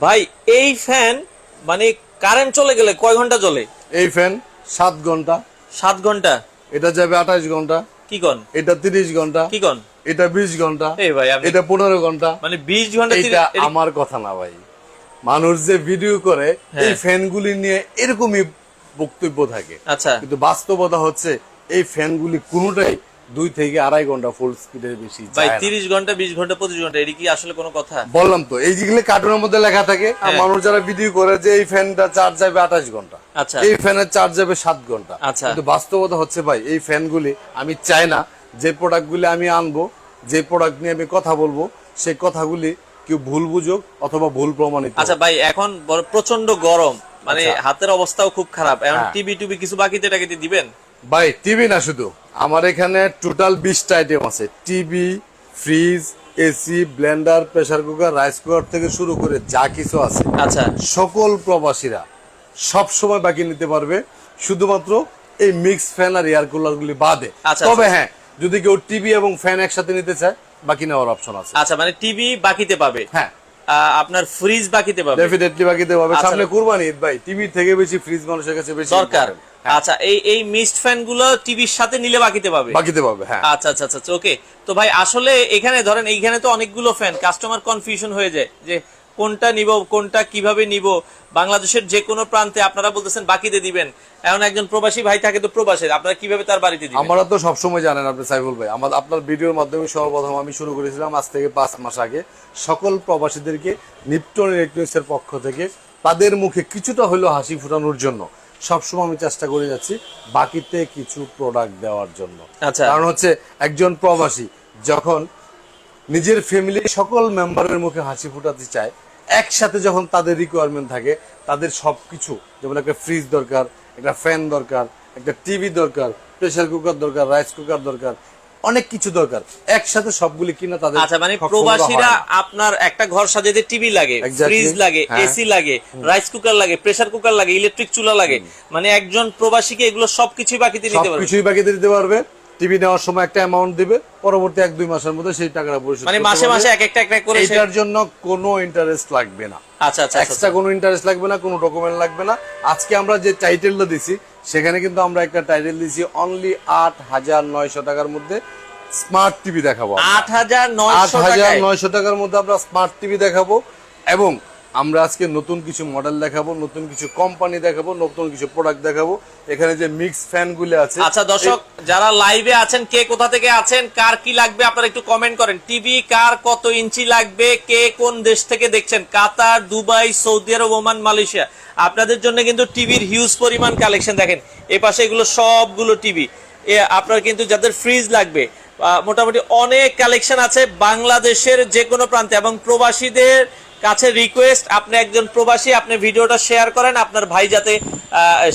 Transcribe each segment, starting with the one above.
ভাই এই ফ্যান মানে কারেন্ট চলে গেলে কয় ঘন্টা চলে? এই ফ্যান 7 ঘন্টা। 7 ঘন্টা? এটা যাবে 28 ঘন্টা। কি কন? এটা 30 ঘন্টা। কি কন? এটা 20 ঘন্টা। এই ভাই আপনি এটা 15 ঘন্টা। মানে 20 ঘন্টা এটা আমার কথা না ভাই, মানুষ যে ভিডিও করে এই ফ্যানগুলি নিয়ে এরকমই বক্তব্য থাকে। আচ্ছা কিন্তু বাস্তবতা হচ্ছে এই ফ্যানগুলি কোনোটাই 2 থেকে 2.5 ঘন্টা ফুল স্পিডের বেশি ভাই যায় না। 30 ঘন্টা 20 ঘন্টা 25 ঘন্টা এটা কি আসলে কোনো কথা? বললাম তো, এই যেগুলো কার্টুনের মধ্যে লেখা থাকে আর মানুষ যারা ভিডিও করে যে এই ফ্যানটা চার্জ যাবে 28 ঘন্টা, আচ্ছা এই ফ্যানের চার্জ যাবে 7 ঘন্টা। আচ্ছা। কিন্তু বাস্তবতা হচ্ছে ভাই এই ফ্যানগুলি আমি চাই না যে প্রোডাক্টগুলি আমি আনবো, যে প্রোডাক্ট নিয়ে আমি কথা বলবো, সেই কথাগুলি কেউ ভুল বুঝুক অথবা ভুল প্রমাণিত হোক। আচ্ছা ভাই এখন প্রচন্ড গরম, মানে আচ্ছা। হাতের অবস্থাও খুব খারাপ, এখন হ্যাঁ। টিভি টুবি কিছু বাকিতে টাকিতে দিবেন? ভাই টিভি না, শুধু আমার এখানে টোটাল 20টা আইটেম আছে। TV, fridge, AC, Blender, pressure cooker, rice cooker থেকে শুরু করে যা কিছু আছে আচ্ছা সকল প্রবাসীরা সব সময় বাকি নিতে পারবে, শুধুমাত্র এই মিক্স ফ্যান আর এয়ার কুলার গুলি বাদে। আচ্ছা, তবে আচ্ছা। হ্যাঁ, যদি কেউ টিভি এবং ফ্যান একসাথে নিতে চায় বাকি নেওয়ার অপশন আছে। আচ্ছা মানে টিভি বাকিতে পাবে, হ্যাঁ আপনার ফ্রিজ বাকিতে পাবে? ডেফিনেটলি বাকিতে পাবে। আচ্ছা। সামনে কুরবানি ঈদ ভাই, টিভি থেকে বেশি ফ্রিজ মানুষের কাছে বেশি দরকার। important। হ্যাঁ, আচ্ছা এই মিস্ট ফ্যান গুলো টিভির সাথে নিলে বাকিতে পাবে? বাকিতে পাবে, হ্যাঁ। আচ্ছা আচ্ছা আচ্ছা ওকে। তো ভাই আসলে এখানে ধরেন এইখানে তো অনেকগুলো ফ্যান, কাস্টমার কনফিউশন হয়ে যায় যে কোনটা নিব কোনটা কিভাবে নিব। বাংলাদেশের যে কোনো প্রান্তে আপনারা বলতেছেন বাকিতে দিবেন, এখন একজন প্রবাসী ভাই থাকে তো প্রবাসে, আপনারা কিভাবে তার বাড়িতে দিবেন? আমরা তো সবসময় জানেন আপনি সাইফুল ভাই, আপনার ভিডিওর মাধ্যমে সর্বপ্রথম আমি শুরু করেছিলাম আজ থেকে 5 মাস আগে সকল প্রবাসীদেরকে নিপটন ইলেকট্রনিক্সের পক্ষ থেকে তাদের মুখে কিছুটা হলেও হাসি ফোটানোর জন্য সবসময় আমি চেষ্টা করে যাচ্ছি বাকিতে কিছু প্রোডাক্ট দেওয়ার জন্য। আচ্ছা। কারণ হচ্ছে একজন প্রবাসী যখন নিজের ফ্যামিলির সকল মেম্বারের মুখে হাসি ফোটাতে চায়, একসাথে যখন তাদের রিকোয়ারমেন্ট থাকে, তাদের সবকিছু, যেমন একটা ফ্রিজ দরকার, একটা ফ্যান দরকার, একটা টিভি দরকার, প্রেসার কুকার দরকার, রাইস কুকার দরকার, অনেক কিছু দরকার, একসাথে সবগুলি কিনা তাদের। আচ্ছা মানে সক্ষমতা প্রবাসীরা হয় না। আপনার একটা ঘর সাজাতে টিভি লাগে, Exactly, ফ্রিজ লাগে, হ্যাঁ। এসি লাগে, রাইস কুকার লাগে, প্রেসার কুকার লাগে, ইলেকট্রিক চুলা লাগে, মানে একজন প্রবাসীকে এগুলো সবকিছুই বাকিতে নিতে পারবে? সবকিছুই বাকিতে দিতে পারবে। টিভি নেওয়ার সময় একটা অ্যামাউন্ট দিবে, পরবর্তী 1-2 মাসের মধ্যে সেই টাকাটা পরিশোধ মানে করতে মাসে পারবে। মাসে এক একটা করে এটার জন্য কোনো ইন্টারেস্ট লাগবে না। আচ্ছা আচ্ছা এক্সট্রা কোনো ইন্টারেস্ট লাগবে না, কোনো ডকুমেন্ট লাগবে না। আজকে আমরা যে টাইটেলটা দিছি সেখানে কিন্তু আমরা একটা টাইটেল দিছি অনলি 8,900 টাকার মধ্যে স্মার্ট টিভি দেখাবো। 8,900 টাকার মধ্যে আমরা স্মার্ট টিভি দেখাবো, এবং আমরা আজকে নতুন কিছু মডেল দেখাবো, নতুন কিছু কোম্পানি দেখাবো, নতুন কিছু প্রোডাক্ট দেখাবো। এখানে যে মিক্স ফ্যান গুলো আছে। আচ্ছা দর্শক যারা লাইভে আছেন, কে কোথা থেকে আছেন, কার কি লাগবে আপনারা একটু কমেন্ট করেন। টিভি কার কত ইঞ্চি লাগবে, কে কোন দেশ থেকে দেখছেন, কাতার, দুবাই, সৌদি আরব, ওমান, মালয়েশিয়া, আপনাদের জন্য কিন্তু টিভির হিউজ পরিমাণ কালেকশন। দেখেন এই পাশে এগুলো সবগুলো টিভি। আপনার কিন্তু যাদের ফ্রিজ লাগবে মোটামুটি অনেক কালেকশন আছে বাংলাদেশের যে কোনো প্রান্তে। এবং প্রবাসীদের কাছে রিকোয়েস্ট, আপনি একজন প্রবাসী, আপনি ভিডিওটা শেয়ার করেন আপনার ভাই যাতে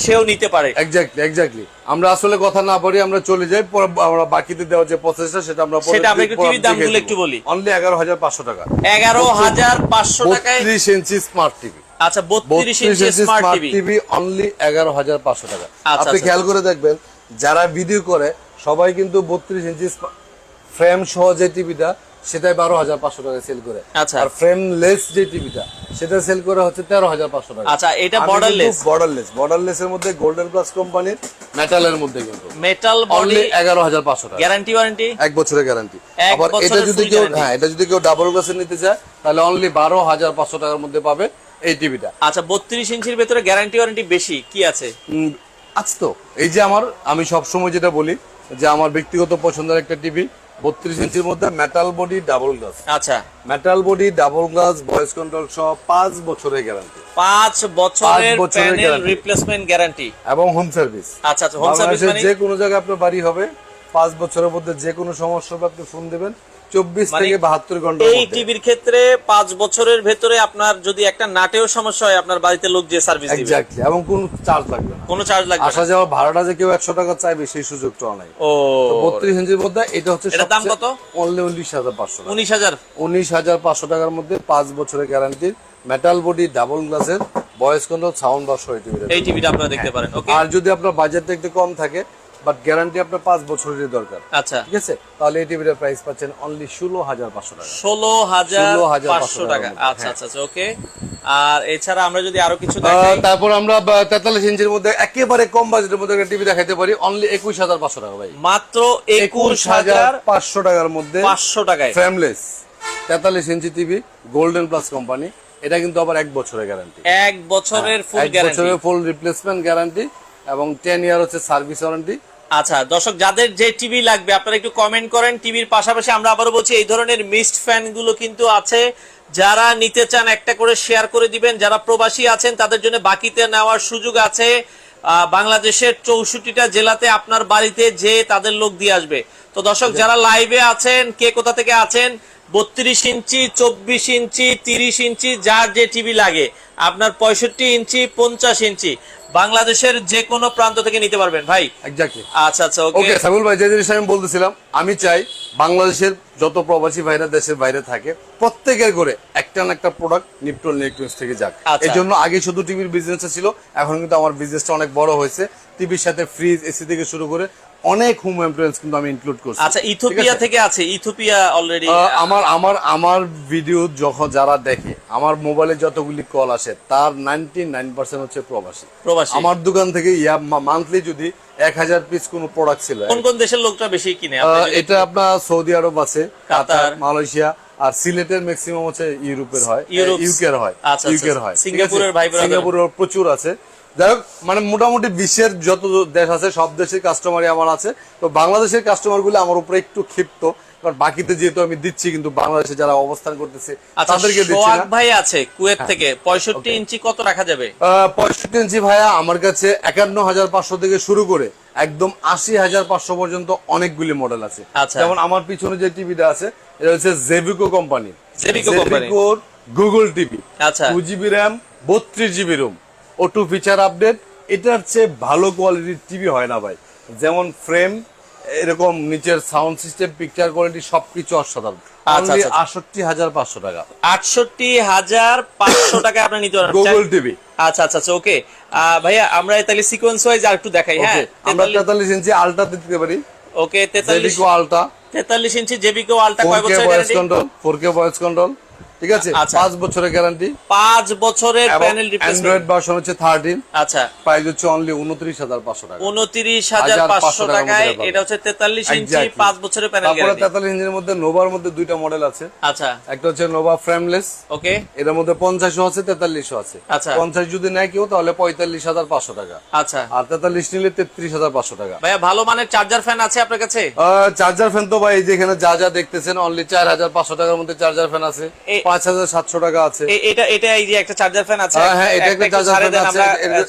সেও নিতে পারে। এক্স্যাক্টলি আমরা আসলে কথা না বলি, আমরা চলে যাই, আমরা বাকিতে দেওয়ার যে প্রসেসটা সেটা আমরা একটু টিভির দামগুলো একটু বলি। অনলি 11,500 টাকা। 11,500 টাকায় 32 ইঞ্চি স্মার্ট টিভি। আচ্ছা 32 ইঞ্চি স্মার্ট টিভি অনলি 11,500 টাকা। আচ্ছা, আপনি আচ্ছা, খেয়াল করে দেখবেন যারা ভিডিও করে সবাই কিন্তু 32 ইঞ্চি ফ্রেম সহ যে টিভিটা সেটাই 12,500 টাকায় সেল করে। আচ্ছা। আর ফ্রেমলেস যে টিভিটা সেটা সেল করা হচ্ছে 13,500 টাকা। আচ্ছা এটা বর্ডারলেস? বর্ডারলেস এর মধ্যে গোল্ডেন প্লাস কোম্পানির মেটালের মধ্যে কিন্তু মেটাল অনলি বডি, 11,500 টাকা। গ্যারান্টি ওয়ারেন্টি 1 বছরের গ্যারান্টি। এক আবার এটা বছরের যদি full কেউ guarantee। এটা যদি কেউ ডাবল গ্লাসের নিতে চায় তাহলে অনলি 12,500 টাকার মধ্যে পাবে এই টিভিটা। আচ্ছা 32 ইঞ্চির ভেতরে গ্যারান্টি ওয়ারেন্টি বেশি কি আছে? আজ তো এই যে আমি সব সময় যেটা বলি যে আমার ব্যক্তিগত পছন্দের একটা টিভি 32 ইঞ্চির মধ্যে মেটাল বডি ডাবল গ্লাস। আচ্ছা metal body double glass voice control সহ 5 বছরের গ্যারান্টি। 5 বছরের 5 বছরের প্যানেল guarantee। রিপ্লেসমেন্ট গ্যারান্টি এবং হোম সার্ভিস। আচ্ছা আচ্ছা হোম সার্ভিস মানে যে কোনো জায়গায় আপনার বাড়ি হবে, 5 বছরের মধ্যে যে কোনো সমস্যা হবে আপনি ফোন দিবেন, 24 থেকে 72 ঘন্টার এই মধ্যে। টিভির ক্ষেত্রে 5 বছরের ভেতরে আপনার যদি একটা নাটেও সমস্যা হয় আপনার বাড়িতে লোক যে সার্ভিস দিবে এক্স্যাক্টলি, এবং কোনো চার্জ লাগবে না। কোনো চার্জ লাগবে আসা না। যাওয়া ভাড়াটা যে কেউ 100 টাকা চাইবে সেই সুযোগটাও নাই। ও তো 32 ইঞ্চির মধ্যে এটা হচ্ছে এটার দাম কত? অনলি 19,500 টাকা। 19,000 19,500 টাকার মধ্যে 5 বছরের গ্যারান্টির মেটাল বডি ডাবল গ্লাসের ভয়েস কন্ট্রোল সাউন্ড বক্স এই টিভিটা আপনারা দেখতে পারেন। ওকে আর যদি আপনার বাজেটটা একটু কম থাকে বাট গ্যারান্টি আপনার 5 বছরের দরকার, আচ্ছা ঠিক আছে, তাহলে এই টিভিটার প্রাইস পাচ্ছেন অনলি 16,500 টাকা। 16,500 টাকা। আচ্ছা আচ্ছা আচ্ছা, ওকে। আর এছাড়া আমরা যদি আরো কিছু দেখাই, তারপর আমরা 43 ইঞ্চির মধ্যে একেবারে কম বাজেটের মধ্যে একটা টিভি দেখাইতে পারি অনলি 21,500 টাকা ভাই, মাত্র 21,500 টাকার মধ্যে টাকায় frameless 43 inch TV, golden plus company. এটা কিন্তু আবার 1 বছরের গ্যারান্টি, 1 বছরের ফুল 1 গ্যারান্টি, বছরের ফুল রিপ্লেসমেন্ট গ্যারান্টি এবং 10 ইয়ার হচ্ছে সার্ভিস ওয়ারেন্টি। আচ্ছা দর্শক, যাদের যে টিভি লাগবে আপনারা একটু কমেন্ট করেন। টিভির পাশাপাশি আমরা আবারও বলছি এই ধরনের মিক্সড ফ্যান গুলো কিন্তু আছে, যারা নিতে চান একটা করে শেয়ার করে দিবেন। যারা প্রবাসী আছেন তাদের জন্য বাকিতে নেওয়ার সুযোগ আছে। বাংলাদেশের 64টা জেলাতে আপনার বাড়িতে যে তাদের লোক দিয়ে আসবে। তো দর্শক যারা লাইভে আছেন, কে কোথা থেকে আছেন, 32 ইঞ্চি, 24 ইঞ্চি, 30 ইঞ্চি, যার যে টিভি লাগে, আপনার 65 ইঞ্চি, 50 ইঞ্চি, বাংলাদেশের যে কোনো প্রান্ত থেকে নিতে পারবেন ভাই। এক্স্যাক্টলি। আচ্ছা আচ্ছা, ওকে সাইফুল ভাই, যে জিনিসটা আমি বলতেছিলাম, আমি চাই বাংলাদেশের যত প্রবাসী ভাইরা দেশের বাইরে থাকে প্রত্যেকের করে একটা না একটা প্রোডাক্ট নিপটন ইলেকট্রনিক্স থেকে যাক। আচ্ছা। এই জন্য আগে শুধু টিভির বিজনেসটা ছিল, এখন কিন্তু আমার বিজনেসটা অনেক বড় হয়েছে। টিভির সাথে ফ্রিজ, এসি থেকে শুরু করে অনেক হোম অ্যাপ্লায়েন্স কিন্তু আমি ইনক্লুড করছি। আচ্ছা, ইথিওপিয়া থেকে আছে, ইথিওপিয়া অলরেডি আমার ভিডিও যখন যারা দেখে, আমার মোবাইলে যতগুলি কল আসে তার 99% হচ্ছে প্রবাসী। আমার দোকান থেকে মান্থলি যদি 1000 পিস কোনো প্রোডাক্ট ছিল। কোন কোন দেশের লোকটা বেশি কিনে? এটা আপনার সৌদি আরব আছে, কাতার, মালয়েশিয়া, আর সিলেটের ম্যাক্সিমাম হচ্ছে ইউরোপের হয়, ইউকের হয়, ইউকের হয়, সিঙ্গাপুরের ভাই ব্রাদার, সিঙ্গাপুরের প্রচুর আছে। যাই হোক, মানে মোটামুটি বিশ্বের যত দেশ আছে সব দেশের কাস্টমারই আমার আছে। তো বাংলাদেশের কাস্টমার গুলো আমার উপরে একটু ক্ষিপ্ত, কারণ বাকিতে যেহেতু আমি দিচ্ছি, কিন্তু বাংলাদেশে যারা অবস্থান করতেছে তাদেরকে দিচ্ছি না। ভাই আছে কুয়েত থেকে, 65 ইঞ্চি কত রাখা যাবে? 65 ইঞ্চি ভাইয়া আমার কাছে 51,500 থেকে শুরু করে একদম 80,500 পর্যন্ত অনেকগুলি মডেল আছে। যেমন আমার পিছনে যে টিভিটা আছে, এটা হচ্ছে জেবিকো কোম্পানি, জেবিকোর গুগল টিভি। আচ্ছা, 2GB RAM, 32GB Rome, O2 feature update. এটার চেয়ে ভালো কোয়ালিটির টিভি হয় না ভাই। যেমন ফ্রেম, এরকম নিচের সাউন্ড সিস্টেম, পিকচার কোয়ালিটি সবকিছু অসাধারণ। 68,500 টাকা, 68,500 টাকায় আপনি নিতে পারবেন গুগল টিভি। আচ্ছা আচ্ছা আচ্ছা, ওকে ভাইয়া, আমরা তাহলে সিকোয়েন্স ওয়াইজ আর একটু দেখাই। হ্যাঁ, আমরা 43 ইঞ্চি আলট্রা দিতে পারি। ওকে, 43 আলট্রা, 43 ইঞ্চি জেবিকো আলট্রা, কয় বছরের গ্যারান্টি? 4K ভয়েস কন্ট্রোল, ঠিক আছে, 5 বছরের গ্যারান্টি, 5 বছরের প্যানেল রিপ্লেসমেন্ট। অ্যান্ড্রয়েড ভার্সন হচ্ছে 13। আচ্ছা, প্রাইস হচ্ছে অনলি 29,500 টাকা, 29,500 টাকায়। এটা হচ্ছে 43 ইঞ্চি, 5 বছরের প্যানেল গ্যারান্টি। তারপরে 43 ইঞ্চির মধ্যে নোভার মধ্যে দুইটা মডেল আছে। আচ্ছা, একটা হচ্ছে নোভা ফ্রেমলেস, ওকে, এর মধ্যে 50 আছে, 43 আছে। আচ্ছা, 50 যদি নেয় কেউ তাহলে 45,500 টাকা। আচ্ছা, আর 43 নিলে 33,500 টাকা। ভাইয়া ভালো মানের চার্জার ফ্যান আছে আপনার কাছে? চার্জার ফ্যান তো ভাই যেখানে যা যা দেখতেছেন অনলি 4,500 টাকার মধ্যে চার্জার ফ্যান আছে, 5,700 টাকা আছে। এটা এই যে একটা চার্জার ফ্যান আছে। হ্যাঁ, এটা একটা চার্জার ফ্যান আছে,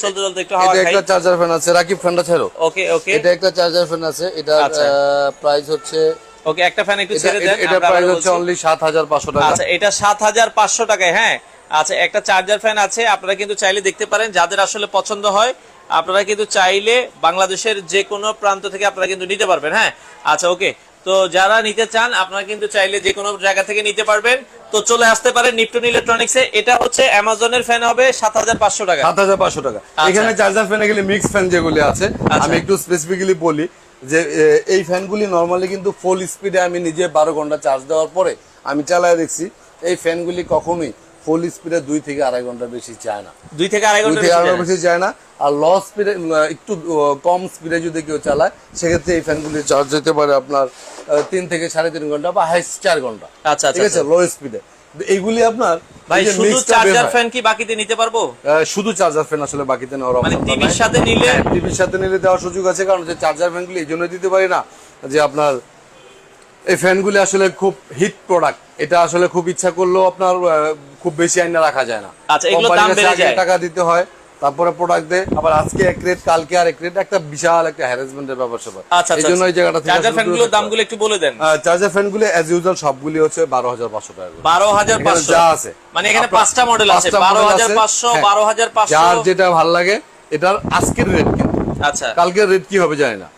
চলতে চলতে একটু হাওয়া খাই। এটা একটা চার্জার ফ্যান আছে, রাকিব ফ্যানটা ছেড়ো। ওকে ওকে, এটা একটা চার্জার ফ্যান আছে, এটা প্রাইস হচ্ছে, ওকে, একটা ফ্যান একটু ছেড়ে দেন। এটা প্রাইস হচ্ছে অনলি 7,500 টাকা। আচ্ছা, এটা 7,500 টাকায়। হ্যাঁ, আচ্ছা, একটা চার্জার ফ্যান আছে, আপনারা কিন্তু চাইলে দেখতে পারেন, যাদের আসলে পছন্দ হয় আপনারা কিন্তু চাইলে বাংলাদেশের যে কোনো প্রান্ত থেকে আপনারা কিন্তু নিতে পারবেন। হ্যাঁ, আচ্ছা, ওকে। তো যারা নিতে চান আপনারা কিন্তু চাইলে যে কোনো জায়গা থেকে নিতে পারবেন। তো চলে আসতে পারেন নিপটন ইলেকট্রনিক্সে। এটা হচ্ছে অ্যামাজনের ফ্যান, হবে 7,500 টাকা। 7,500 টাকা। এখানে চার্জার ফ্যানে গেলে মিক্স ফ্যান যেগুলি আছে, আমি একটু স্পেসিফিক্যালি বলি যে এই ফ্যানগুলি নরমালি কিন্তু ফুল স্পিডে আমি নিজে 12 ঘন্টা চার্জ দেওয়ার পরে আমি চালায় দেখছি, এই ফ্যানগুলি কখনোই ফুল স্পিডে 2 থেকে 2.5 ঘন্টা বেশি যায় না, 2 থেকে 2.5 ঘন্টা বেশি যায় না। আর লো স্পিডে, একটু কম স্পিডে যদি কেউ চালায়, সেক্ষেত্রে এই ফ্যানগুলি চার্জ যেতে পারে আপনার 3 থেকে 3.5 ঘন্টা বা হাইস্ট 4 ঘন্টা। আচ্ছা, ঠিক আছে, লো স্পিডে। এইগুলি আপনার ভাই শুধু চার্জার ফ্যান কি বাকিতে নিতে পারবো? শুধু চার্জার ফ্যান আসলে বাকিতে নেওয়ার মানে টিভির সাথে নিলে, টিভির সাথে নিলে দেওয়ার সুযোগ আছে। কারণ যে চার্জার ফ্যানগুলি এই জন্য দিতে পারি না যে আপনার এই ফ্যানগুলি আসলে খুব হিট প্রোডাক্ট, এটা আসলে খুব ইচ্ছা করলেও আপনার খুব বেশি আইনা রাখা যায় না। আচ্ছা, এগুলো দাম বেড়ে যায়, টাকা দিতে হয়, তারপরে প্রোডাক্ট দেয়, আবার আজকে এক রেট কালকে আর এক রেট, একটা বিশাল একটা হ্যারাসমেন্টের ব্যাপার স্যাপার। এই জন্য এই জায়গাটা চার্জার ফ্যানগুলোর দামগুলো একটু বলে দেন। চার্জার ফ্যানগুলো অ্যাজ ইউজুয়াল সবগুলি হচ্ছে 12,500 টাকা। 12,500 যা আছে, মানে এখানে 5টা মডেল আছে, 12,500, 12,500, যার যেটা ভালো লাগে। এটার আজকের রেট কিন্তু, আচ্ছা, কালকের রেট কি হবে জানি না,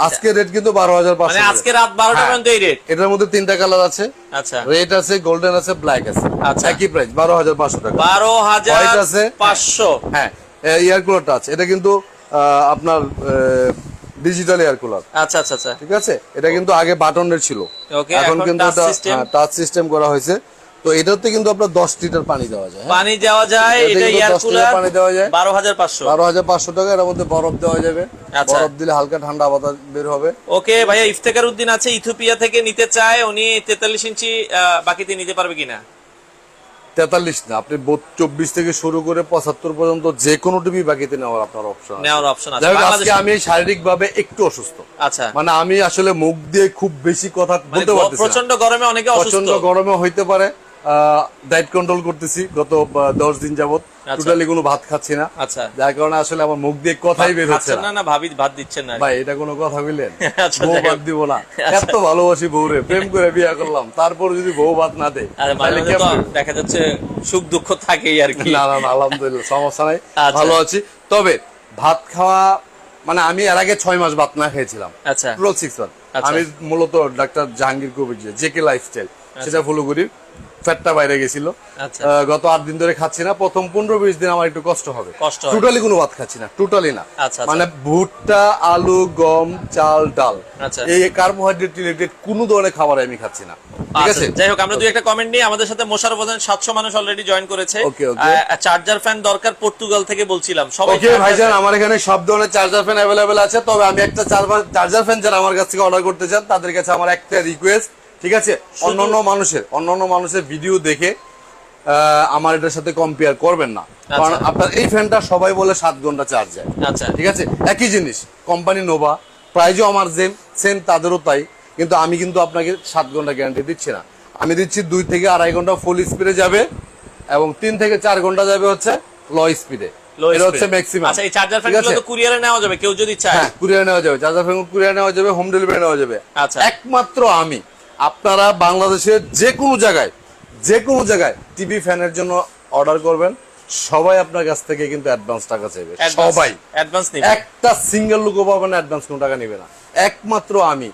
আজকের রেট কিন্তু 12,500, মানে আজকে রাত 12টা পর্যন্ত এই রেট। এটার মধ্যে 3টা কালার আছে। আচ্ছা, রেড আছে, গোল্ডেন আছে, ব্ল্যাক আছে। আচ্ছা, একই প্রাইস 12,500 টাকা। 12,500। হ্যাঁ, এয়ার কুলারটা আছে, এটা কিন্তু আপনার ডিজিটাল এয়ার কুলার। আচ্ছা আচ্ছা আচ্ছা, ঠিক আছে, এটা কিন্তু আগে বাটনের ছিল, ওকে, এখন কিন্তু টাচ এটা সিস্টেম। টাচ সিস্টেম করা হয়েছে। তো এটাতে কিন্তু আপনার 10 লিটার পানি দেওয়া যায়, হ্যাঁ? পানি দেওয়া যায়, এটাতে এটা কিন্তু এয়ার 10 লিটার কুলার, পানি দেওয়া যায়, 12,500। 12,500 টাকা। এর মধ্যে বরফ দেওয়া যাবে, আচ্ছা। বরফ দিলে হালকা ঠান্ডা বাতাস বের হবে। ওকে ভাইয়া, ইফতেখার উদ্দিন আছে ইথিওপিয়া থেকে নিতে চায়, উনি 43 ইঞ্চি বাকিতে নিতে পারবে কিনা? 43 না, আপনি 24 থেকে শুরু করে 75 পর্যন্ত যে কোনো টিভি বাকিতে নেওয়ার আপনার অপশন আছে। নেওয়ার অপশন আছে। যাই হোক, আজকে বাংলাদেশে আমি শারীরিকভাবে একটু অসুস্থ, আচ্ছা, মানে আমি আসলে মুখ দিয়ে খুব বেশি কথা মানে বলতে পারতেছি না। প্রচন্ড গরমে অনেকে অসুস্থ। প্রচন্ড গরমে হইতে পারে, ডায়েট কন্ট্রোল করতেছি গত 10 দিন যাবত, আচ্ছা। টোটালি কোনো ভাত খাচ্ছি না, আচ্ছা, যার কারণে আসলে আমার মুখ দিয়ে কথাই বের হচ্ছে খাচ্ছেন না। না, না ভাবি ভাত দিচ্ছেন না? ভাই এটা কোনো কথা বললেন? আচ্ছা, বউ যাই ভাত হোক। দিব না? আচ্ছা। এত ভালোবাসি বউরে, প্রেম করে বিয়ে করলাম, তারপর যদি বউ ভাত না দেয় আরে মাঝে তাহলে মাঝে তো কেমন? দেখা যাচ্ছে সুখ দুঃখ থাকেই আর কি। না না না, আলহামদুলিল্লাহ সমস্যা নাই, আচ্ছা। ভালো আছি। তবে ভাত খাওয়া মানে আমি এর আগে 6 মাস ভাত না খেয়েছিলাম, আচ্ছা টোটাল 6 মাস। আচ্ছা। আমি মূলত doctor Jahangir Kabir JK lifestyle সেটা ফলো করি, ফ্যাটটা বাইরে গেছিল। আচ্ছা, গত 8 দিন ধরে খাচ্ছি না, প্রথম 15-20 দিন আমার একটু কষ্ট হবে, কষ্ট হবে। টোটালি কোনো ভাত খাচ্ছি না, টোটালি না। আচ্ছা, আচ্ছা। মানে ভুট্টা, আলু, গম, চাল, ডাল, আচ্ছা। এই কার্বোহাইড্রেট রিলেটেড কোনো ধরনের খাবার আমি খাচ্ছি না, ঠিক আচ্ছা, আছে? যাই হোক, আমরা দুই একটা কমেন্ট নিয়ে আমাদের সাথে মোশাররফ হোসেন 700 মানুষ অলরেডি জয়েন করেছে। Okay, okay. চার্জার ফ্যান দরকার পর্তুগাল থেকে বলছিলাম, সবাই ওকে ভাইজান, আমার এখানে সব ধরনের চার্জার ফ্যান অ্যাভেলেবেল আছে। তবে আমি একটা চার্জার ফ্যান যারা আমার কাছ থেকে অর্ডার করতে চান তাদের কাছে আমার একটা রিকোয়েস্ট, ঠিক আছে? অন্যান্য মানুষের ভিডিও দেখে আমার এটার সাথে কম্পেয়ার করবেন না, কারণ আপনার এই ফ্যানটা সবাই বলে 7 ঘন্টা চার্জ যায়, আচ্ছা ঠিক আছে? একই জিনিস, কোম্পানি নোভা, প্রাইজও আমার সেম, তাদেরও তাই, কিন্তু আমি কিন্তু আপনাকে 7 ঘন্টা গ্যারান্টি দিচ্ছি না, আমি দিচ্ছি 2 থেকে 2.5 ঘন্টা ফুল স্পিডে যাবে এবং 3 থেকে 4 ঘন্টা যাবে হচ্ছে লো স্পিডে। Low এটা speed। হচ্ছে ম্যাক্সিমাম। আচ্ছা, এই চার্জার ফ্যানগুলো তো কুরিয়ারে নেওয়া যাবে কেউ যদি চায়? হ্যাঁ, কুরিয়ার নেওয়া যাবে, চার্জার ফ্যান কুরিয়ার নেওয়া যাবে, হোম ডেলিভারি নেওয়া যাবে। আচ্ছা। একমাত্র আমি, আপনারা বাংলাদেশের যে কোনো জায়গায় টিভি ফ্যানের জন্য অর্ডার করবেন, সবাই আপনার কাছ থেকে কিন্তু অ্যাডভান্স টাকা চাইবে, সবাই অ্যাডভান্স নিবে। একটা সিঙ্গেল লোকও পাবেন না অ্যাডভান্স কোনো টাকা নেবে না, একমাত্র আমি।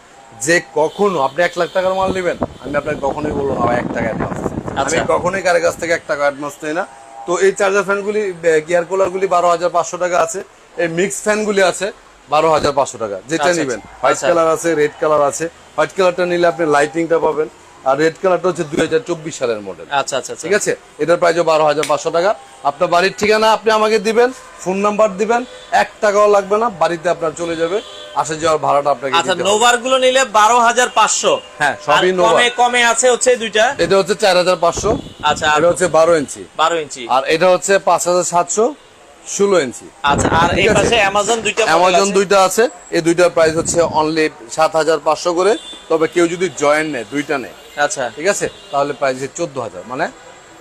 যে কখনো আপনি 1 লাখ টাকার মাল নেবেন, আমি আপনাকে কখনোই বলবো না 1 টাকা অ্যাডভান্স, আমি আচ্ছা। কখনোই কারো কাছ থেকে 1 টাকা অ্যাডভান্স নেই না। তো এই চার্জার ফ্যানগুলি, গিয়ার কুলারগুলি 12,500 টাকা আছে, এই মিক্স ফ্যানগুলি আছে 12,500 টাকা, যেটা আচ্ছা, নেবেন। আচ্ছা। হোয়াইট কালার আছে, রেড কালার আছে। হোয়াইট কালারটা নিলে আপনি লাইটিংটা পাবেন, আর রেড কালারটা হচ্ছে 2024 সালের মডেল, আচ্ছা আচ্ছা ঠিক আছে? এটার প্রাইস 12,500 টাকা। আপনার বাড়ির ঠিকানা আপনি আমাকে দিবেন, ফোন নাম্বার দিবেন, 1 টাকাও লাগবে না, বাড়িতে আপনার চলে যাবে, আসা যাওয়ার ভাড়াটা আপনাকে আচ্ছা, দিতে হবে। নোভার গুলো নিলে 12,500। হ্যাঁ, সবই নোভা। কমে আছে হচ্ছে দুইটা। এটা হচ্ছে 4,500, আচ্ছা, আর এটা হচ্ছে 12 ইঞ্চি, 12 ইঞ্চি। আর এটা হচ্ছে 5,700 16 ইঞ্চি। আচ্ছা, আর এই ঠিক আছে। পাশে অ্যামাজন দুইটা model অ্যামাজন আছে। দুইটা আছে, এই দুইটার প্রাইস হচ্ছে অনলি 7,500 করে। তবে কেউ যদি জয়েন্ট নেয়, দুইটা নেয়, আচ্ছা, ঠিক আছে, তাহলে প্রাইস 14,000, মানে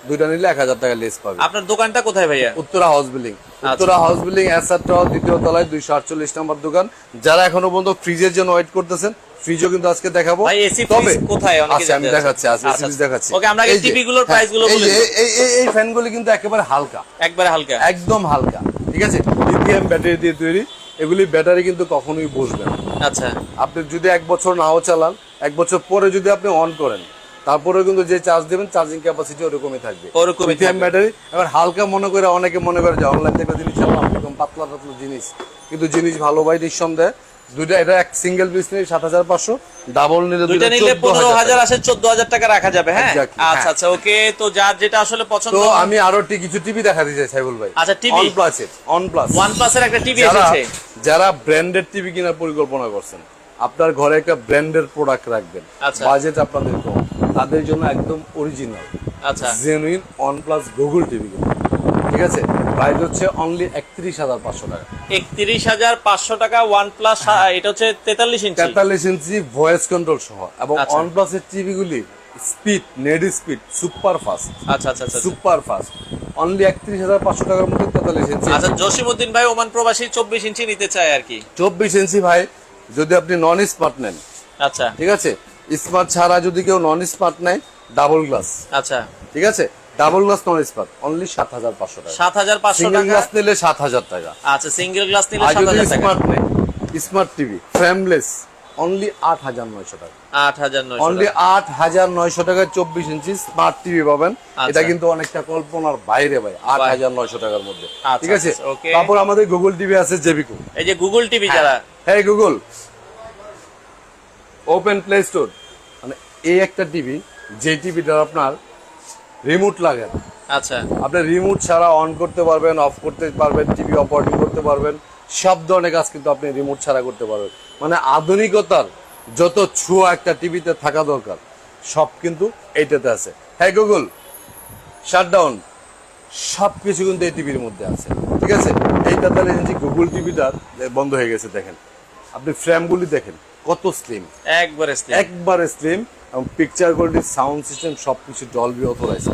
দুইটা নিলে 1,000 টাকা লেস পাবে। আপনার দোকানটা কোথায় ভাইয়া? Uttara house building, Uttara house building SR tower 2য় তলায় 248 নম্বর দোকান। যারা এখনো পর্যন্ত ফ্রিজের জন্য ওয়েট করতেছেন, ফ্রিজও কিন্তু আজকে দেখাবো। ভাই, এসি তবে ফ্রিজ কোথায়? অনেকে আচ্ছা, আমি জানতে দেখাচ্ছি, চাচ্ছে। আজকে আচ্ছা, সিরিজ দেখাচ্ছি। ওকে, আমরা আগে এই যে, টিভি গুলোর প্রাইস গুলো এই বলে যে, দিই। এই ফ্যানগুলি কিন্তু একেবারে হালকা, একবারে হালকা। একদম হালকা, ঠিক আছে? লিথিয়াম ব্যাটারি দিয়ে তৈরি, এগুলি ব্যাটারি কিন্তু কখনোই বসবে না। আচ্ছা, আপনি যদি 1 বছর নাও চালান, 1 বছর পরে যদি আপনি অন করেন, তারপরে কিন্তু যে চার্জ দেবেন, চার্জিং ক্যাপাসিটি ওরকমই থাকবে, ওরকমই লিথিয়াম থাকবে। ব্যাটারি। এবার হালকা মনে করে অনেকে মনে করে যে অনলাইন থেকে জিনিস চালাম, একদম পাতলা জিনিস, কিন্তু জিনিস ভালো ভাই, নিঃসন্দেহে। দুইটা, এটা এক সিঙ্গেল পিস নিলে 7,500, ডাবল নিলে দুইটা নিলে 15,000 14,000। আসে, 14,000 টাকা রাখা যাবে। হ্যাঁ, Exactly, আচ্ছা হ্যাঁ। আচ্ছা, ওকে। তো যার যেটা আসলে পছন্দ। তো আমি আরো কিছু টিভি দেখাতে চাই সাইবুল ভাই। আচ্ছা, TV? OnePlus OnePlus এর একটা টিভি যারা এসেছে। যারা ব্র্যান্ডেড টিভি কেনার পরিকল্পনা করছেন, আপনার ঘরে একটা ব্র্যান্ডের প্রোডাক্ট রাখবেন, আচ্ছা। বাজেট আপনাদের কম, তাদের জন্য একদম অরিজিনাল আচ্ছা, জেনুইন OnePlus গুগল টিভি, ঠিক আছে? প্রাইস হচ্ছে অনলি 31,500 টাকা। 31,500 টাকা OnePlus। এটা হচ্ছে 43 ইঞ্চি। 43 ইঞ্চি ভয়েস কন্ট্রোল সহ, এবং আচ্ছা। OnePlus এর টিভি গুলি speed, net speed super fast, আচ্ছা আচ্ছা আচ্ছা। Super fast. অনলি 31,500 টাকার মধ্যে 43 ইঞ্চি। আচ্ছা, জসিমউদ্দিন ভাই ওমান প্রবাসী 24 ইঞ্চি নিতে চায় আর কি। 24 ইঞ্চি ভাই, যদি আপনি নন স্মার্ট নেন, আচ্ছা ঠিক আছে? স্মার্ট ছাড়া যদি কেউ নন স্মার্ট নেয়, ডাবল গ্লাস, আচ্ছা, ঠিক আছে? ডাবল গ্লাস নন স্মার্ট অনলি 7,500 টাকা। 7,500 সিঙ্গেল টাকা। গ্লাস নিলে 7,000 টাকা। আচ্ছা, সিঙ্গেল গ্লাস নিলে আর যদি 7,000 টাকা। স্মার্ট নেই, স্মার্ট টিভি ফ্রেমলেস, অনলি 8,900 টাকা। 8,900 অনলি 8,900 টাকায় 24 ইঞ্চি স্মার্ট টিভি পাবেন। এটা কিন্তু অনেকটা কল্পনার বাইরে ভাই, 8,900 টাকার মধ্যে। ঠিক আছে, ওকে। তারপর আমাদের গুগল টিভি আছে জেবিকো। এই যে গুগল টিভি যারা, হ্যাঁ গুগল ওপেন প্লে স্টোর, মানে এই একটা টিভি যে টিভিটা আপনার রিমোট লাগে না। আচ্ছা, আপনি রিমোট ছাড়া অন করতে পারবেন, অফ করতে পারবেন, টিভি অপারেটিং করতে পারবেন, সব ধরনের কাজ কিন্তু আপনি রিমোট ছাড়া করতে পারবেন। মানে আধুনিকতার যত ছোঁয়া একটা টিভিতে থাকা দরকার সব কিন্তু এইটাতে আছে। হ্যাঁ গুগল শাটডাউন, সব কিছু কিন্তু এই টিভির মধ্যে আছে। ঠিক আছে, এইটা তাহলে গুগল টিভিটার বন্ধ হয়ে গেছে। দেখেন আপনি ফ্রেমগুলি দেখেন কত স্লিম, একবারে স্লিম, এবং পিকচার কোয়ালিটি, সাউন্ড সিস্টেম সবকিছু ডলবি অথরাইজ।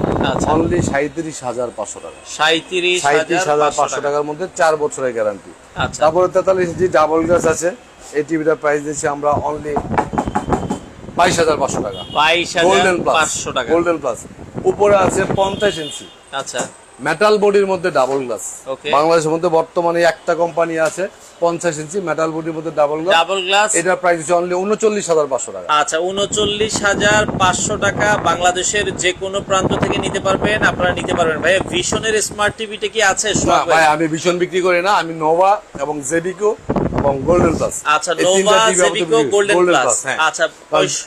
অনলি 37,500 টাকা। 37,500 টাকার মধ্যে 4 বছরের গ্যারান্টি। তারপরে 43 ইঞ্চি ডাবল গ্লাস আছে, এই টিভিটার প্রাইস দিচ্ছি আমরা অনলি 22,500 টাকা। 22,500 টাকা গোল্ডেন প্লাস। উপরে আছে 50 ইঞ্চি, আচ্ছা, মেটাল বডির মধ্যে ডাবল গ্লাস। ওকে। বাংলাদেশের মধ্যে বর্তমানে একটা কোম্পানি আছে 50 ইঞ্চি মেটাল বডির মধ্যে ডাবল গ্লাস। এটার প্রাইস হচ্ছে অনলি 39,500 টাকা। আচ্ছা, 39,500 টাকা। বাংলাদেশের যে কোনো প্রান্ত থেকে নিতে পারবেন, আপনারা নিতে পারবেন। ভাই ভিশনের স্মার্ট টিভিটা কি আছে? না ভাই, আমি ভিশন বিক্রি করি না, আমি নোভা এবং জেবিকো এবং গোল্ডেন প্লাস। আচ্ছা, নোভা, জেবিকো, গোল্ডেন প্লাস। আচ্ছা,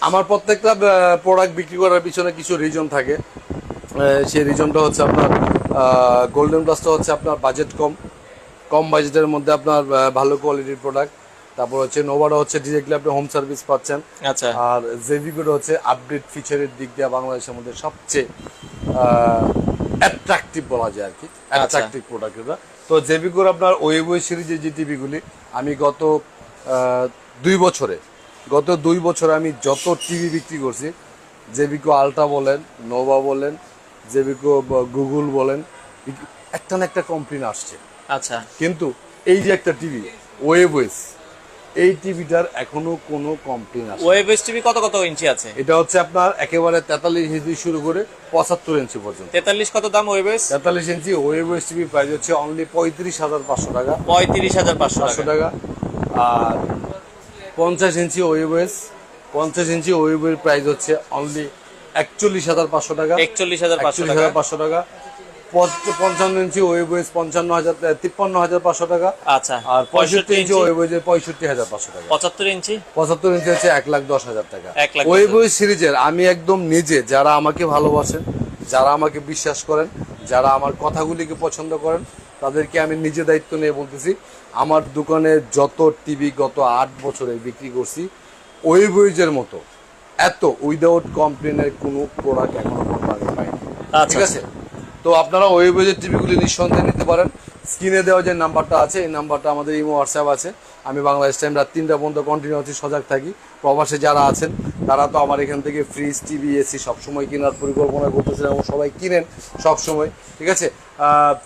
আমার প্রত্যেকটা প্রোডাক্ট বিক্রি করার পিছনে কিছু রিজন থাকে। সেই রিজনটা হচ্ছে আপনার গোল্ডেন প্লাসটা হচ্ছে আপনার বাজেট কম বাজেটের মধ্যে আপনার ভালো কোয়ালিটির প্রোডাক্ট। তারপর হচ্ছে নোভাটা হচ্ছে ডিরেক্টলি আপনি হোম সার্ভিস পাচ্ছেন। আচ্ছা, আর জেভিকোটা হচ্ছে আপডেট ফিচারের দিক দিয়ে বাংলাদেশের মধ্যে সবচেয়ে অ্যাট্রাকটিভ বলা যায় আর কি, অ্যাট্রাকটিভ প্রোডাক্ট এটা। তো জেভিকোর আপনার ওয়েবওয়ে সিরিজের যে টিভিগুলি আমি গত 2 বছরে আমি যত টিভি বিক্রি করছি, জেভিকো আলট্রা বলেন, নোভা বলেন, জেভিকো গুগল বলেন, একটা না একটা কমপ্লেন আসছে। আচ্ছা, কিন্তু এই যে একটা টিভি ওয়েবওয়েস, এই টিভিটার এখনো কোনো কমপ্লেন আসে। ওয়েবওয়েস টিভি কত ইঞ্চি আছে? এটা হচ্ছে আপনার একেবারে 43 ইঞ্চি শুরু করে 75 ইঞ্চি পর্যন্ত। 43 কত দাম ওয়েবওয়েস? 43 ইঞ্চি ওয়েবওয়েস টিভি প্রাইস হচ্ছে অনলি 35,500 টাকা। 35,500 টাকা। আর 50 ইঞ্চি ওয়েবওয়েস, 50 ইঞ্চি ওয়েবওয়ের প্রাইস হচ্ছে অনলি 41,500 টাকা। 41,500 টাকা। 55 ইঞ্চি ওয়েবওয়েস 53,500 টাকা। আচ্ছা, আর 65 ইঞ্চি ওয়েবওয়েস 65,500 টাকা। 75 ইঞ্চি হচ্ছে 1,10,000 টাকা। 1,10,000 ওয়েবওয়েস সিরিজের আমি একদম নিজে, যারা আমাকে ভালোবাসেন, যারা আমাকে বিশ্বাস করেন, যারা আমার কথাগুলিকে পছন্দ করেন, তাদেরকে আমি নিজে দায়িত্ব নিয়ে বলতেছি, আমার দোকানে যত টিভি গত 8 বছরে বিক্রি করছি, ওয়েবওয়েজের মতো এত উইদাউট কমপ্লেনের কোনো প্রোডাক্ট এখনো পর্যন্ত আমি পাইনি। ঠিক আছে, তো আপনারা ওয়েবওয়েজের টিভিগুলি নিঃসন্দেহে নিতে পারেন। স্ক্রিনে দেওয়া যে নাম্বারটা আছে, এই নাম্বারটা আমাদের ইমো হোয়াটসঅ্যাপ আছে। আমি বাংলাদেশ টাইম রাত 3টা পর্যন্ত কন্টিনিউয়াসলি সজাগ থাকি। প্রবাসে যারা আছেন তারা তো আমার এখান থেকে ফ্রিজ, টিভি, এসি সবসময় কেনার পরিকল্পনা করতেছেন এবং সবাই কিনেন সবসময়। ঠিক আছে,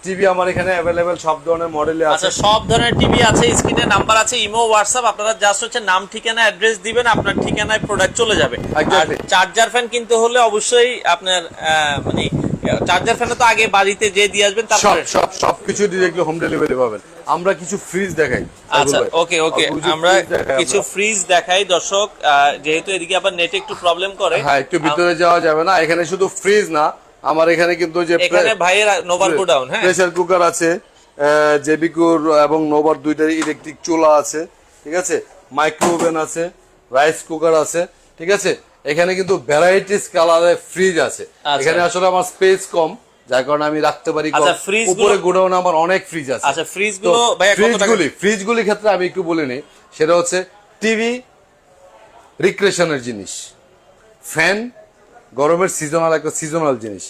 টিভি আমার এখানে অ্যাভেলেবেল সব ধরনের মডেলে আছে। আচ্ছা, সব ধরনের টিভি আছে, স্ক্রিনে নাম্বার আছে, ইমো, হোয়াটসঅ্যাপ। আপনারা জাস্ট হচ্ছে নাম, ঠিকানা, অ্যাড্রেস দিবেন, আপনার ঠিকানায় প্রোডাক্ট চলে যাবে। আর চার্জার ফ্যান কিনতে হলে অবশ্যই আপনার মানে চার্জার ফ্যান তো আগে বাড়িতে যে দিয়ে আসবেন, তারপরে সবকিছু ডিরেক্টলি হোম ডেলিভারি পাবেন। আমরা কিছু ফ্রিজ দেখাই। আচ্ছা, ওকে, আমরা কিছু ফ্রিজ দেখাই দর্শক, যেহেতু এদিকে আবার নেটে একটু প্রবলেম করে। হ্যাঁ, একটু ভিতরে যাওয়া যাবে না। এখানে শুধু ফ্রিজ না, আমার এখানে কিন্তু যে এখানে ভাইয়ের নোভার গোডাউন, হ্যাঁ, প্রেসার কুকার আছে, জেবিকোর এবং নোভার দুইটারই ইলেকট্রিক চুলা আছে। ঠিক আছে, মাইক্রো ওভেন আছে, রাইস কুকার আছে। ঠিক আছে, এখানে কিন্তু ভ্যারাইটিস কালারের ফ্রিজ আছে। এখানে আসলে আমার স্পেস কম, যার কারণে আমি রাখতে পারি কম। উপরে গোডাউনে আমার অনেক ফ্রিজ আছে। আচ্ছা, ফ্রিজগুলো ভাইয়া কত টাকা? ফ্রিজগুলি ক্ষেত্রে আমি একটু বলে নিই, সেটা হচ্ছে টিভি রিক্রিয়েশনের জিনিস, ফ্যান গরমের সিজনাল একটা সিজনাল জিনিস,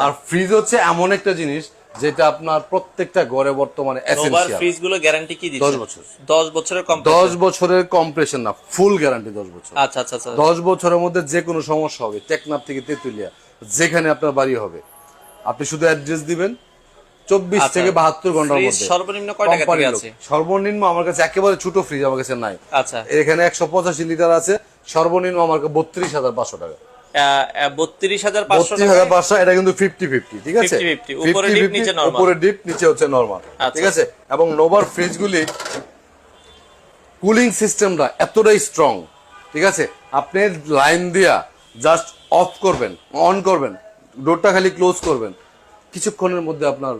আর ফ্রিজ হচ্ছে এমন একটা জিনিস যেটা আপনার প্রত্যেকটা ঘরে বর্তমানে এসেনশিয়াল। ফ্রিজগুলো গ্যারান্টি কি দিচ্ছে? 10 বছর। 10 বছরের কম্প্রেসর? 10 বছরের কম্প্রেশন না, ফুল গ্যারান্টি 10 বছর। আচ্ছা আচ্ছা আচ্ছা। 10 বছরের মধ্যে যে কোনো সমস্যা হবে, টেকনাফ থেকে তেতুলিয়া যেখানে আপনার বাড়ি হবে, আপনি শুধু অ্যাড্রেস দিবেন, 24 থেকে 72 ঘন্টার মধ্যে। সর্বনিম্ন কয় টাকা থেকে আছে? সর্বনিম্ন আমার কাছে একেবারে ছোট ফ্রিজ আমার কাছে নাই। আচ্ছা, এখানে 185 লিটার আছে, সর্বনিম্ন আমার কাছে 32,500 টাকা। 32,500 এটা কিন্তু 50-50। ঠিক আছে, উপরে ডিপ নিচে নরমাল, উপরে ডিপ নিচে হচ্ছে নরমাল। ঠিক আছে, এবং নোভার ফ্রিজগুলি কুলিং সিস্টেমটা এতটাই স্ট্রং, ঠিক আছে, আপনি লাইন দিয়া জাস্ট অফ করবেন, অন করবেন, ডোরটা খালি ক্লোজ করবেন, কিছুক্ষণের মধ্যে আপনার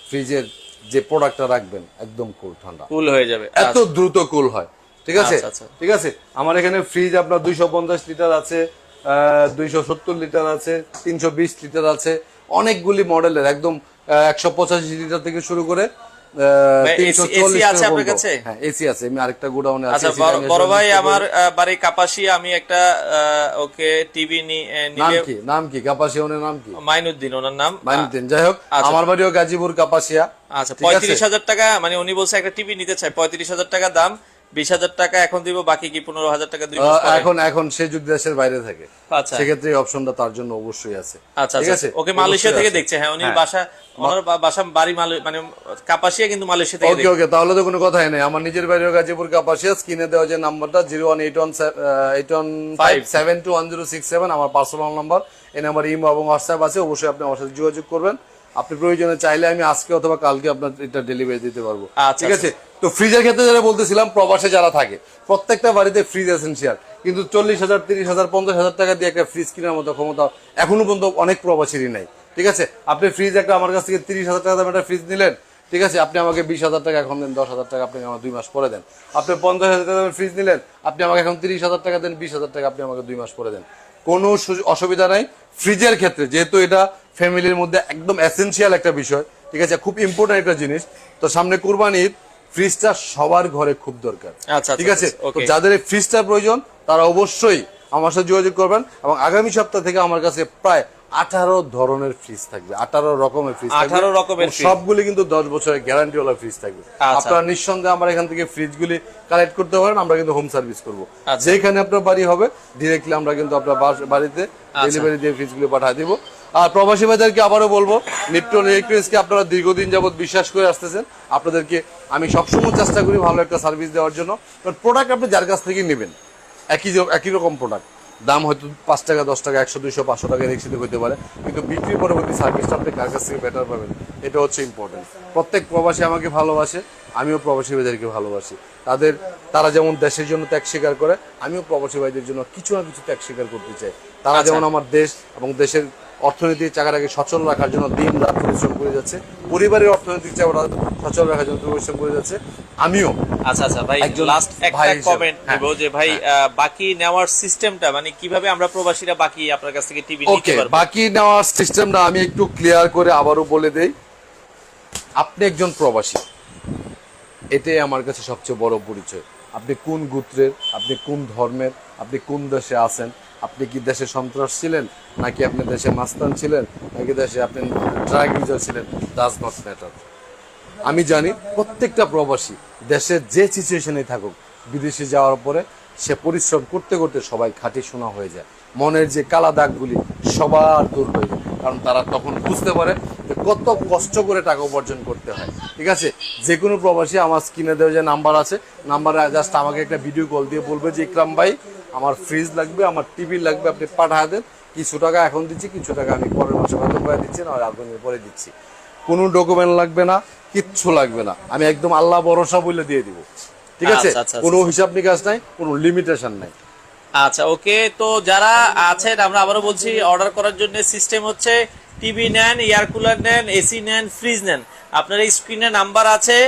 ফ্রিজের যে প্রোডাক্টটা রাখবেন একদম কুল ঠান্ডা, কুল হয়ে যাবে। এত দ্রুত কুল হয়। ঠিক আছে, আচ্ছা, আচ্ছা। ঠিক আছে। আমার এখানে ফ্রিজ আপনার 250 লিটার আছে, 270 লিটার আছে, 320 লিটার আছে, অনেকগুলি মডেলের, একদম 185 লিটার থেকে শুরু করে ভাই, 340 AC আছে আপনার পর্যন্ত। কাছে? হ্যাঁ, এসি আছে, আমি আরেকটা গোডাউনে আছে। আচ্ছা, AC টা আমি বড় আসলে ভাই দিতে আমার পারি। বাড়ি কাপাসিয়া, আমি একটা ওকে টিভি নাম নিলে। কি, নাম কি কাপাসিয়ানের নাম কি? মাইনুদ্দিন ওনার নাম। মাইনুদ্দিন। যাই হোক, আচ্ছা। আমার বাড়িও গাজীপুর কাপাসিয়া। আচ্ছা, ঠিক আছে? 35,000 টাকা, মানে উনি বলছে একটা টিভি নিতে চায়, 35,000 টাকা দাম, 20,000 টাকা এখন দিব, বাকি কি 15,000 টাকা 2 মাস পরে? এখন সে যদি দেশের বাইরে থাকে আচ্ছা, সেক্ষেত্রে এই অপশনটা তার জন্য অবশ্যই আছে। আচ্ছা, ঠিক আচ্ছা, আছে, ওকে মালয়েশিয়া অবশ্যই থেকে আছে। দেখছে। হ্যাঁ, উনি হ্যাঁ। ওনার বাসা বাড়ি মানে কাপাসিয়া, কিন্তু মালয়েশিয়া থেকে ওকে ওকে, তাহলে তো কোনো কথাই নেই। আমার নিজের বাড়িও গাজীপুর কাপাসিয়া। স্ক্রিনে দেওয়া যে নাম্বারটা 01817211067 আমার পার্সোনাল নাম্বার। এই নাম্বার ইমো এবং হোয়াটসঅ্যাপ আছে, অবশ্যই আপনি আমার সাথে যোগাযোগ করবেন। আপনি প্রয়োজনে চাইলে আমি আজকে অথবা কালকে আপনার এটা ডেলিভারি দিতে পারবো। আচ্ছা, ঠিক আছে। তো ফ্রিজের ক্ষেত্রে যারা বলতেছিলাম, প্রবাসে যারা থাকে প্রত্যেকটা বাড়িতে ফ্রিজ এসেনশিয়াল, কিন্তু 40,000, 30,000, 50,000 টাকা দিয়ে একটা ফ্রিজ কেনার মতো ক্ষমতা এখনো পর্যন্ত অনেক প্রবাসীরই নাই। ঠিক আছে, আপনি ফ্রিজ একটা আমার কাছ থেকে 30,000 টাকা দামের একটা ফ্রিজ নিলেন, ঠিক আছে, আপনি আমাকে 20,000 টাকা এখন দেন, 10,000 টাকা আপনি আমার 2 মাস পরে দেন। আপনি 50,000 টাকা দামের ফ্রিজ নিলেন, আপনি আমাকে এখন 30,000 টাকা দেন, 20,000 টাকা আপনি আমাকে 2 মাস পরে দেন। কোনো অসুবিধা নাই ফ্রিজের ক্ষেত্রে, যেহেতু এটা ফ্যামিলির মধ্যে একদম এসেনশিয়াল একটা বিষয়। ঠিক আছে, খুব ইম্পর্টেন্ট একটা জিনিস। তো সামনে কুরবানি ঈদ, ফ্রিজটা সবার ঘরে খুব দরকার। আচ্ছা, ঠিক আছে, আচ্ছা, তো okay। যাদের এই ফ্রিজটা প্রয়োজন তারা অবশ্যই আমার সাথে যোগাযোগ করবেন। এবং আগামী সপ্তাহ থেকে আমার কাছে প্রায় 18 ধরনের ফ্রিজ থাকবে, 18 রকমের ফ্রিজ থাকবে। 18 রকমের এবং ফ্রিজ। সবগুলি কিন্তু 10 বছরের গ্যারান্টিওয়ালা ফ্রিজ থাকবে। আচ্ছা। আপনারা নিঃসন্দেহে আমার এখান থেকে ফ্রিজগুলি কালেক্ট করতে পারেন, আমরা কিন্তু হোম সার্ভিস করব। আচ্ছা। যেখানে আপনার বাড়ি হবে ডিরেক্টলি আমরা কিন্তু আপনার বাড়িতে ডেলিভারি দিয়ে ফ্রিজগুলি পাঠিয়ে দিব। আর প্রবাসী ভাইদেরকে আবারও বলবো, নিপটন ইলেকট্রনিক্সকে আপনারা দীর্ঘদিন যাবত বিশ্বাস করে আসতেছেন। আপনাদেরকে আমি সবসময় চেষ্টা করি ভালো একটা সার্ভিস দেওয়ার জন্য। কারণ প্রোডাক্ট আপনি যার কাছ থেকে নেবেন একই রকম প্রোডাক্ট, দাম হয়তো 5 টাকা, 10 টাকা, 100, 200, 500 টাকা এক্সিডে হতে পারে, কিন্তু বিক্রির পরবর্তী সার্ভিসটা আপনি কার কাছ থেকে বেটার পাবেন, এটা হচ্ছে ইম্পর্টেন্ট। প্রত্যেক প্রবাসী আমাকে ভালোবাসে, আমিও প্রবাসী ভাইদেরকে ভালোবাসি। তারা যেমন দেশের জন্য ত্যাগ স্বীকার করে, আমিও প্রবাসী ভাইদের জন্য কিছু না কিছু ত্যাগ স্বীকার করতে চাই। তারা আচ্ছা। যেমন আমার দেশ এবং দেশের অর্থনৈতিক চাকাটাকে সচল রাখার জন্য দিন রাত পরিশ্রম করে যাচ্ছে, পরিবারের অর্থনৈতিক চাকাটা সচল রাখার জন্য পরিশ্রম করে যাচ্ছে, আমিও। আচ্ছা, আচ্ছা ভাই, একজন লাস্ট একটা ভাই হিসেবে। কমেন্ট হ্যাঁ, দিব যে ভাই, বাকি নেওয়ার সিস্টেমটা, মানে কিভাবে আমরা প্রবাসীরা বাকি আপনার কাছ থেকে টিভি নিতে ওকে, পারবো? বাকি নেওয়ার সিস্টেমটা আমি একটু ক্লিয়ার করে আবারও বলে দেই। আপনি একজন প্রবাসী, এটাই আমার কাছে সবচেয়ে বড় পরিচয়। আপনি কোন গোত্রের, আপনি কোন ধর্মের, আপনি কোন দেশে আছেন, আপনি কি দেশে সন্ত্রাস ছিলেন, নাকি আপনি দেশে মাস্তান ছিলেন, নাকি দেশে আপনি ড্রাগ ইউজার ছিলেন, ডাজ নট ম্যাটার। আমি জানি প্রত্যেকটা প্রবাসী দেশের যে সিচুয়েশনে থাকুক, বিদেশে যাওয়ার পরে সে পরিশ্রম করতে করতে সবাই খাঁটি সোনা হয়ে যায়। মনের যে কালা দাগগুলি সবার দূর হয়ে যায়, কারণ তারা তখন বুঝতে পারে যে কত কষ্ট করে টাকা উপার্জন করতে হয়। ঠিক আছে, যে কোনো প্রবাসী আমার স্ক্রিনে দেওয়া যে নাম্বার আছে, নাম্বারে জাস্ট আমাকে একটা ভিডিও কল দিয়ে বলবে যে ইকরাম ভাই আমার ফ্রিজ লাগবে, আমার টিভি লাগবে, আপনি পাঠিয়ে দেন। কিছু টাকা এখন দিচ্ছি, কিছু টাকা আমি পরের মাসে হয়তো করে দিচ্ছি, না আগামী পরে দিচ্ছি। কোনো ডকুমেন্ট লাগবে না, কিচ্ছু লাগবে না, আমি একদম আল্লাহ ভরসা বলে দিয়ে দিব। ঠিক আছে, আচ্ছা, আচ্ছা, কোনো হিসাব নিকাশ নাই, কোনো লিমিটেশন নাই। আচ্ছা, ওকে। তো যারা আছেন, আমরা আবারও বলছি, অর্ডার করার জন্য সিস্টেম হচ্ছে টিভি নেন, এয়ার কুলার নেন, এসি নেন, ফ্রিজ নেন, আপনার এই স্ক্রিনে নাম্বার আছে,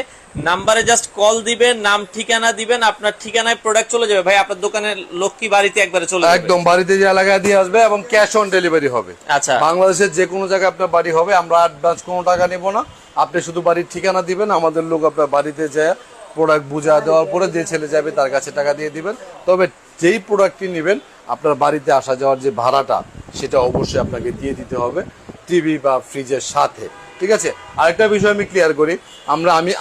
নাম্বারে জাস্ট কল দিবেন, নাম ঠিকানা দিবেন, আপনার ঠিকানায় প্রোডাক্ট চলে যাবে। ভাই, আপনার দোকানের লোক কি বাড়িতে একবারে চলে যাবে? একদম বাড়িতে যে এলাকায় দিয়ে আসবে এবং ক্যাশ অন ডেলিভারি হবে। আচ্ছা, বাংলাদেশের যে কোনো জায়গায় আপনার বাড়ি হবে, আমরা অ্যাডভান্স কোনো টাকা নেব না। আপনি শুধু বাড়ির ঠিকানা দিবেন, আমাদের লোক আপনার বাড়িতে যায় প্রোডাক্ট বুঝা দেওয়ার পরে যে ছেলে যাবে তার কাছে টাকা দিয়ে দিবেন। তবে যেই প্রোডাক্টটি নেবেন, আপনার বাড়িতে আসা যাওয়ার যে ভাড়াটা সেটা অবশ্যই আপনাকে দিয়ে দিতে হবে টিভি বা ফ্রিজের সাথে। ঠিক আছে, আরেকটা বিষয় আমি ক্লিয়ার করি,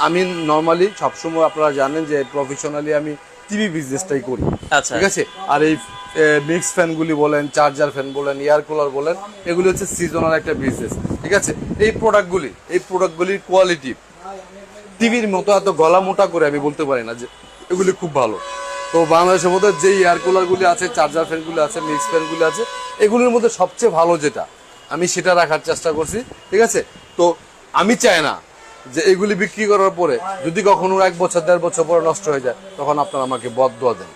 আমি নর্মালি সবসময় আপনারা জানেন যে প্রফেশনালি আমি টিভি বিজনেসটাই করি। আচ্ছা, ঠিক আছে, আর এই মিক্স ফ্যানগুলি বলেন, চার্জার ফ্যান বলেন, এয়ার কুলার বলেন, এগুলি হচ্ছে সিজনাল একটা বিজনেস। ঠিক আছে, এই প্রোডাক্টগুলির কোয়ালিটি টিভির মতো এত গলা মোটা করে আমি বলতে পারি না যে এগুলি খুব ভালো। তো বাংলাদেশের মধ্যে যে এয়ার কুলারগুলি আছে, চার্জার ফ্যানগুলি আছে, মিক্স ফ্যানগুলি আছে, এগুলির মধ্যে সবচেয়ে ভালো যেটা, আমি সেটা রাখার চেষ্টা করছি। ঠিক আছে, তো আমি চাই না যে এগুলি বিক্রি করার পরে যদি কখনো 1 বছর 1.5 বছর পরে নষ্ট হয়ে যায়, তখন আপনারা আমাকে বদদোয়া দেন।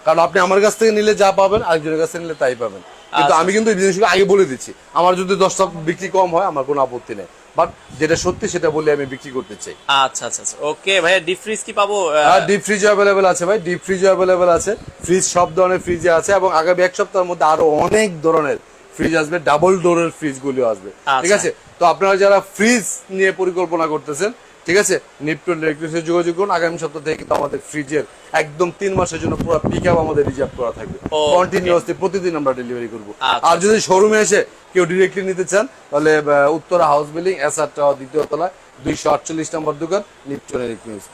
কারণ আপনি আমার কাছ থেকে নিলে যা পাবেন আরেকজনের কাছ থেকে নিলে তাই পাবেন। কিন্তু আমি কিন্তু এই জিনিসগুলো আগে বলে দিচ্ছি, আমার যদি 10টা বিক্রি কম হয় আমার কোনো আপত্তি নেই, বাট যেটা সত্যি সেটা বলে আমি বিক্রি করতে চাই। আচ্ছা আচ্ছা ওকে ভাইয়া, ডিপ ফ্রিজ কি পাবো? ডিপ ফ্রিজ অ্যাভেলেবেল আছে ভাই, ডিপ ফ্রিজ অ্যাভেলেবেল আছে, ফ্রিজ সব ধরনের ফ্রিজে আছে, এবং আগামী এক সপ্তাহের মধ্যে আরো অনেক ধরনের ফ্রিজ আসবে, ডাবল ডোরের ফ্রিজ গুলো আসবে। ঠিক আছে, তো আপনারা যারা ফ্রিজ নিয়ে পরিকল্পনা করতেছেন, ঠিক আছে, নিপটন ইলেকট্রিক্সে যোগাযোগ করুন। আগামী সপ্তাহ থেকে কিন্তু আমাদের ফ্রিজের একদম 3 মাসের জন্য পুরো পিকআপ আমাদের রিজার্ভ করা থাকবে, কন্টিনিউয়াসলি প্রতিদিন আমরা ডেলিভারি করব। আর যদি শোরুমে এসে কেউ ডিরেক্টলি নিতে চান তাহলে Uttara house building SR tower 2য় তলায় 248 নম্বর দোকান, নিপটন ইলেকট্রিক্স।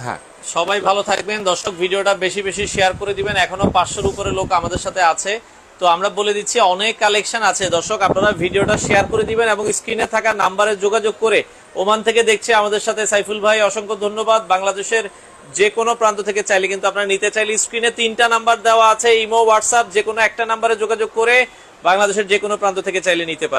হ্যাঁ, সবাই ভালো থাকবেন দর্শক, ভিডিওটা বেশি বেশি শেয়ার করে দিবেন। এখনো 500-র উপরে লোক আমাদের সাথে আছে, তো আমরা বলে দিচ্ছি অনেক কালেকশন আছে দর্শক, আপনারা ভিডিওটা শেয়ার করে দিবেন এবং স্ক্রিনে থাকা নাম্বারে যোগাযোগ করে, ওমান থেকে দেখছে আমাদের সাথে সাইফুল ভাই, অসংখ্য ধন্যবাদ। বাংলাদেশের যে কোনো প্রান্ত থেকে চাইলে কিন্তু আপনারা নিতে চাইলে স্ক্রিনে 3টা নাম্বার দেওয়া আছে, ইমো, হোয়াটসঅ্যাপ, যে কোনো একটা নাম্বারে যোগাযোগ করে বাংলাদেশের যে কোনো প্রান্ত থেকে চাইলে নিতে পারেন।